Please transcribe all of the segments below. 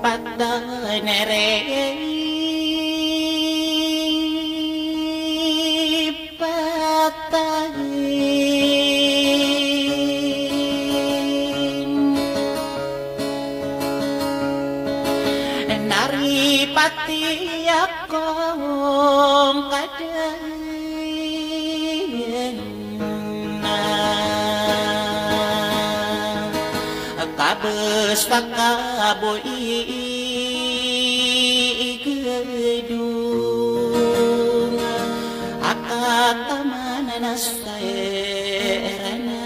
Patay nere patay naripati akong kadayan kabes pakaboy gedung akatamana nastaerana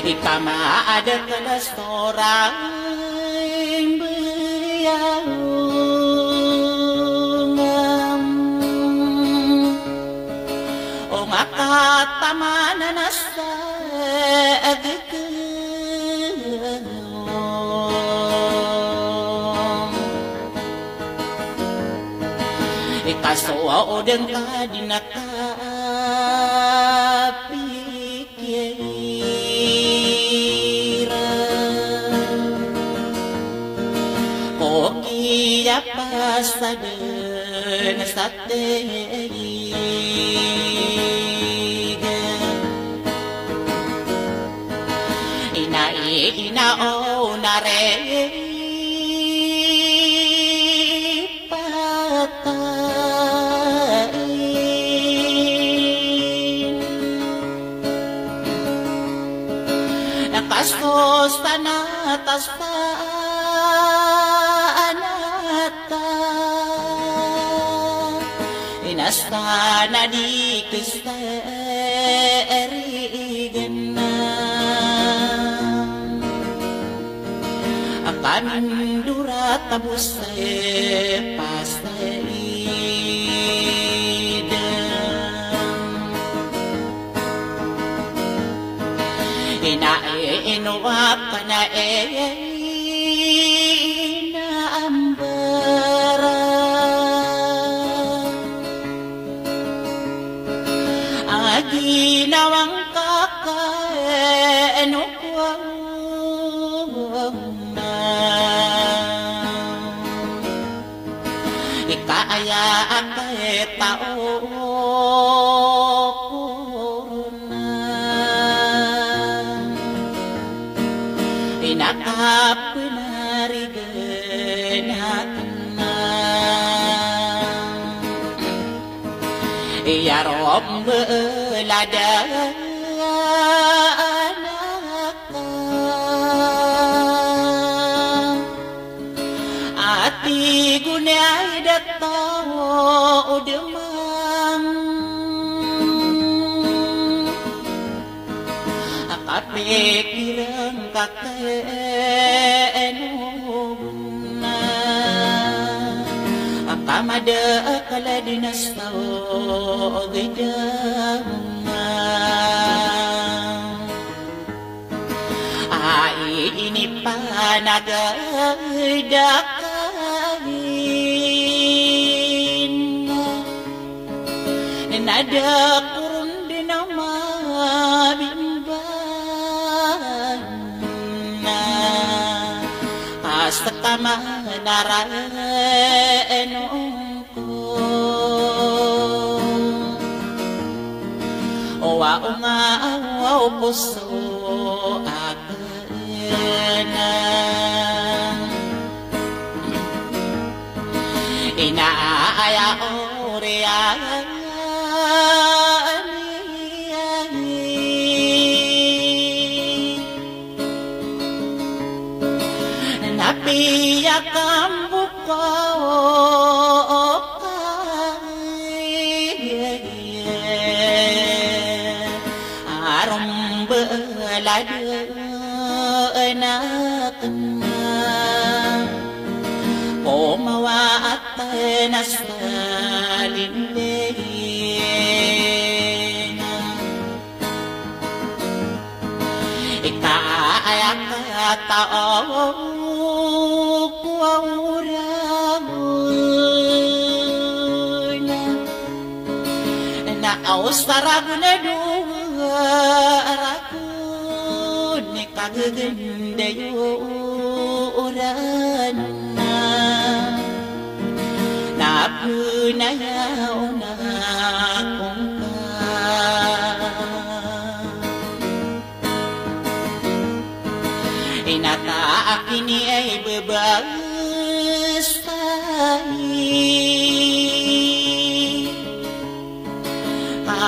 ikama ada kelas orang beryaung oh akatamana nastaerana kaso den kadina kapikiran koki pasaden sategi ina onare Kastos tanatas tanata inastana di kesterigenam akan durat tabusai pasai inuwap ka na inaambara aginawang kakaenukwang na ikaaya akay tao pinarigan hatna iya rom belada anaka ati gunai datao demang kapikiran kakenuna akamada akala dinastao gedama ai ini panagadakalin nada kurun dinama Astama naraenongko Owa unga awa puso akena Inaaya orea Napiya kambuko arom belada enakna na austarag na dua araku ni kagaganda yuran na punayaw na kong inataakin ay babasay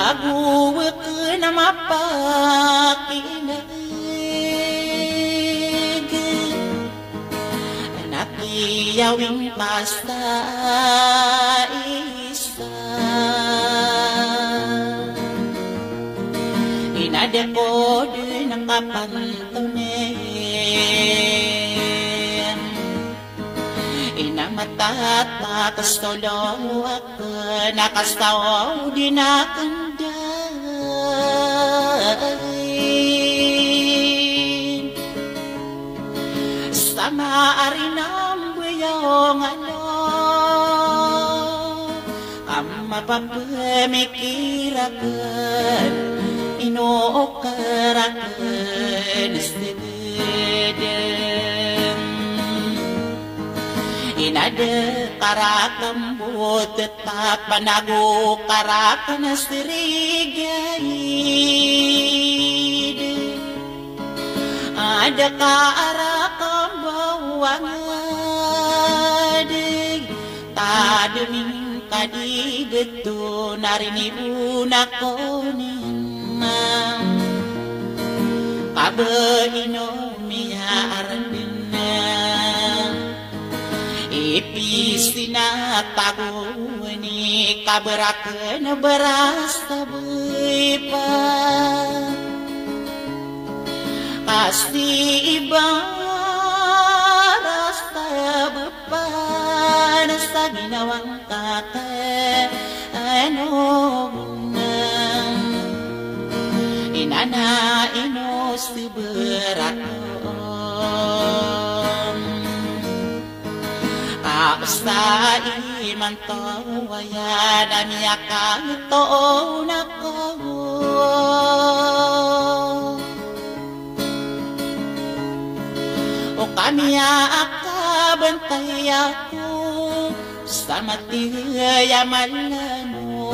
aguwak na mapakinig nakiyawing basta isa inadeko din ang kapantunin inamatat nakastolowak nakastaw din akandahin sa maaari ng buyong ang mapapamikirakan inookarakan istididem inada karakam buot tetap panago karakan astirigayid ada kaarakam bawangadig tademing kadigetu narinibuna koninam kabehinomiarandina ipis tinataguni kaberaken berasta bepa pasti ibarasta bepa nasa ginawang kate anong inana inos beratom sa iman tawaya damiyakan to nako o kamiya akabantay ako sa matiyaya malano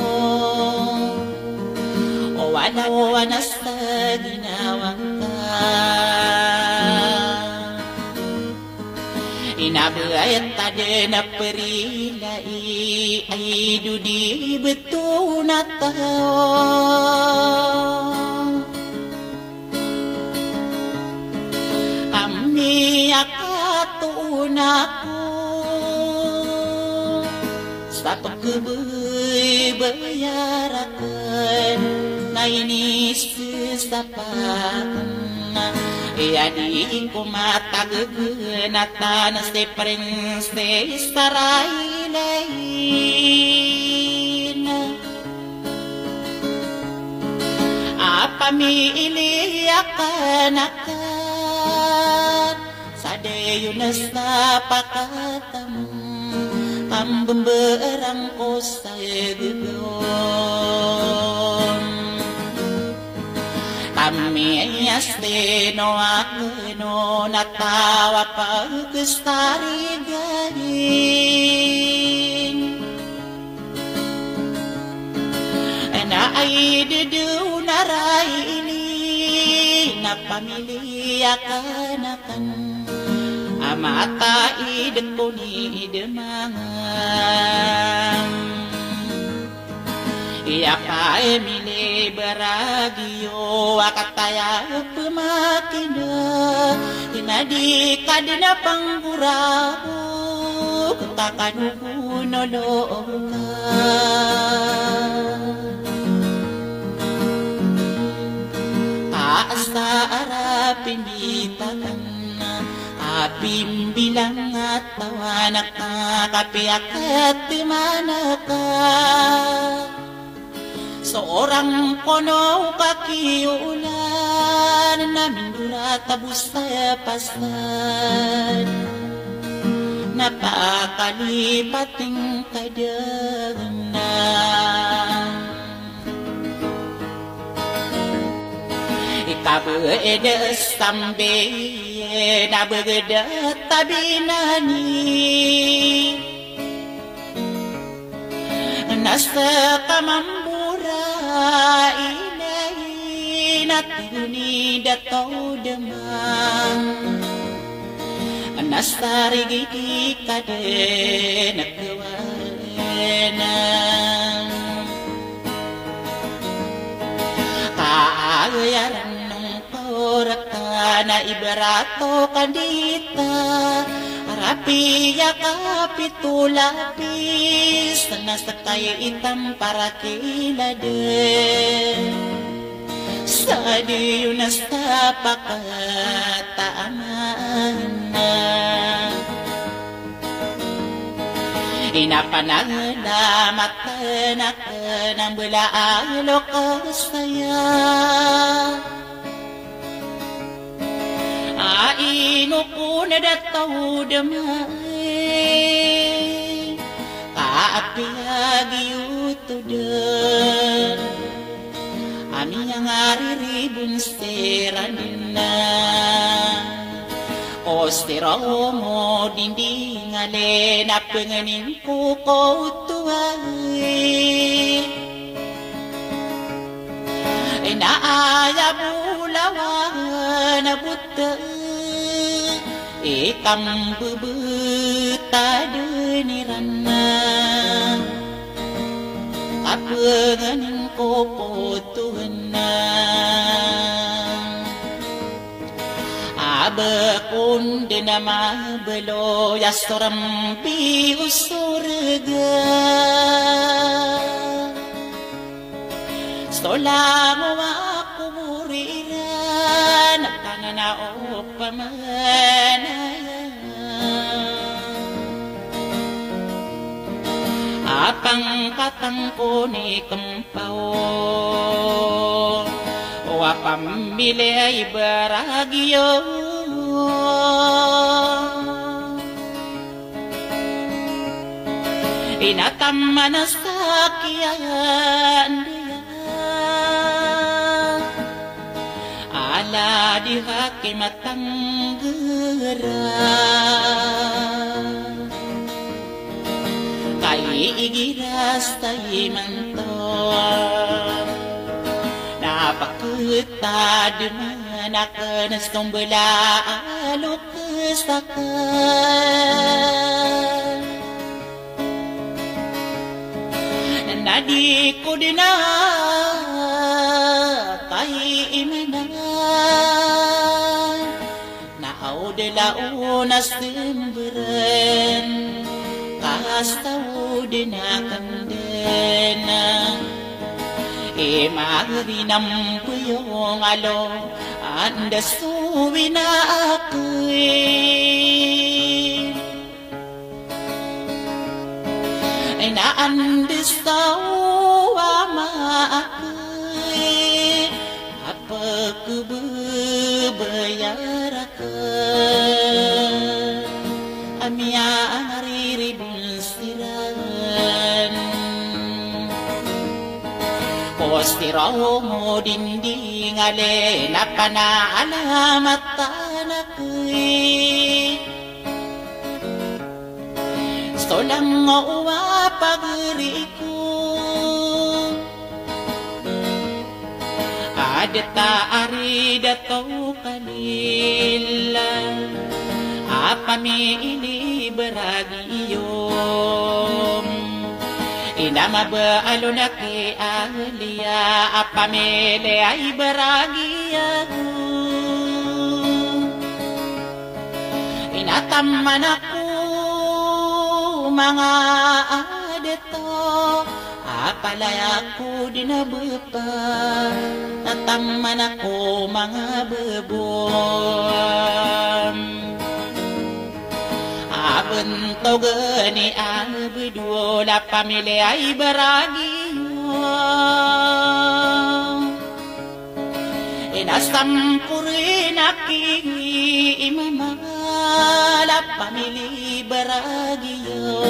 o wala sa ginawang ka inabayat tadi na perilai ay dudi betul na tao ami akatunaku sa pagbayarakan na inis sa Iadi ko matagagana si Princess Sarailain Apamili akan sa deyo na sa pakatam pambemberang ko sa gugon kami asteno ako natawa pagkastarigarin na ay dudu naraili na pamilya kanakan amata idek ko ni demangan iya pa emile beragio akataya pemakina inadi kadina panggurabu kekakanku noloka asa arapin bitakan apimbilang at tawanak kapiyak at manaka seorang kono kakiulan namin durata busay pasan napakalipating kadagnan ikabedes sambe nabegeda tabinani nasa kamambura inay natuni dataw demang nasa rigigi kade nagkawanan kaayaran ng koraka na iberato kandita rapiya kapitulapis nasakay itam para kilade sa diyo nasta pakataaman inapanagdamat na ka ng bulaalo ka saya ainuko na dataw damay kaapiyagi utudan ami ang ariribun steranin na o stero mo dindingale na pengenin ko tuway inaaya bulawan na buta ikam bebuta denirana apengenin ko putuhna abakun dinama belo yastoram pi usurga solamo aku muriran tanana opamana apang katang ko ni kempao wapamile ay baragyo inatama na sakyan ala diha kimatanggera kay igiras tayo mantor napakutad manakanas kong balaalo kasakan nadi ko din na kay imanan naaw dalaw na simberen kastaw din na kandena magrinam ko yung alo andas suwi na ako'y ay naandas tawa ako'y apagkububayar ako amya ang riribun siran postiraw mo dindingale na panaalamattan ako'y solang uwa pagriku adeta aridato kalila apami ini beragiyom inama baalo na ki ahliya apamele ay baragiyahu inataman ako mga adeto apalay ako dinabupa nataman ako mga bebom abuntog ni abudo la pamilya ay baragi Inasampurin aking imamalap pamili baragyo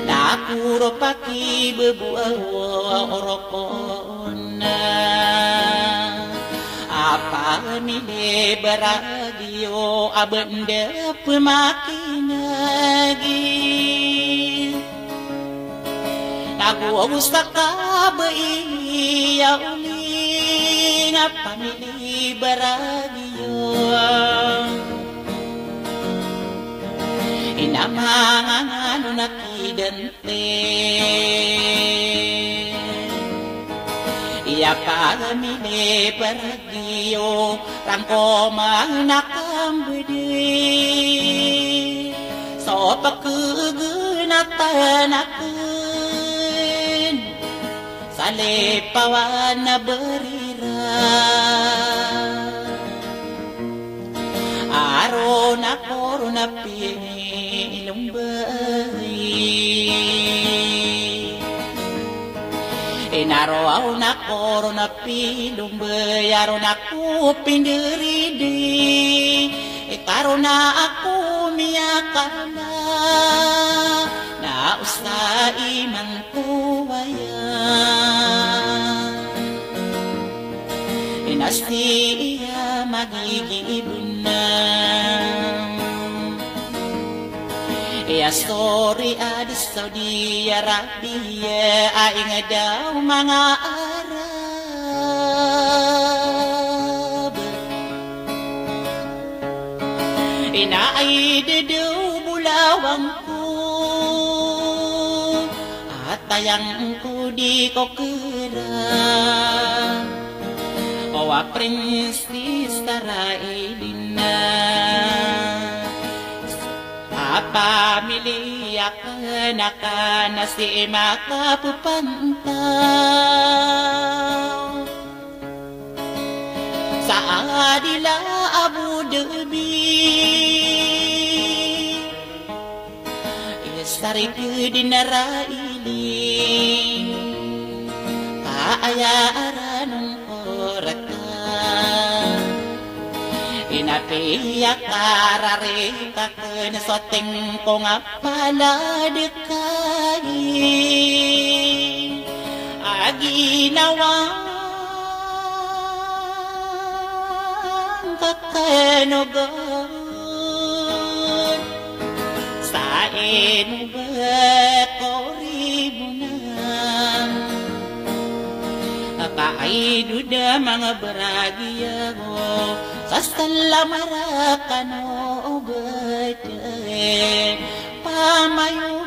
Nakuro pakibubuaw oropon Apamili baragyo abanda pemakinagi Nagusta ka ba iyauling apamili baragyo Inamangano nakidante Iya pamili baragyo Rangko manakambudi So pakugunatanakin Salipawan na berira Aro na koro na pinilumbay Inaraw na koro na pilumbay Aro na kupindiridi Itaro na ako miyakan na Nausai man tuwaya Inasti iya magigibun na Iya sorry adis Saudi Arabia Aing daw mga Arab Inaay dedaw bulawang ko At tayang ko di ko kira Owa Princess Tarailina Apamili akan na si makapupantaw Sa adila Abu Dhabi Isarik dinarailing Kaayaran Inapiyak kararita na soting ko nga paladekay Aginawang kakanogon Sa inubat ko ribunan Kaay duda mga baragya ko Sastala marakano ubate Pamayo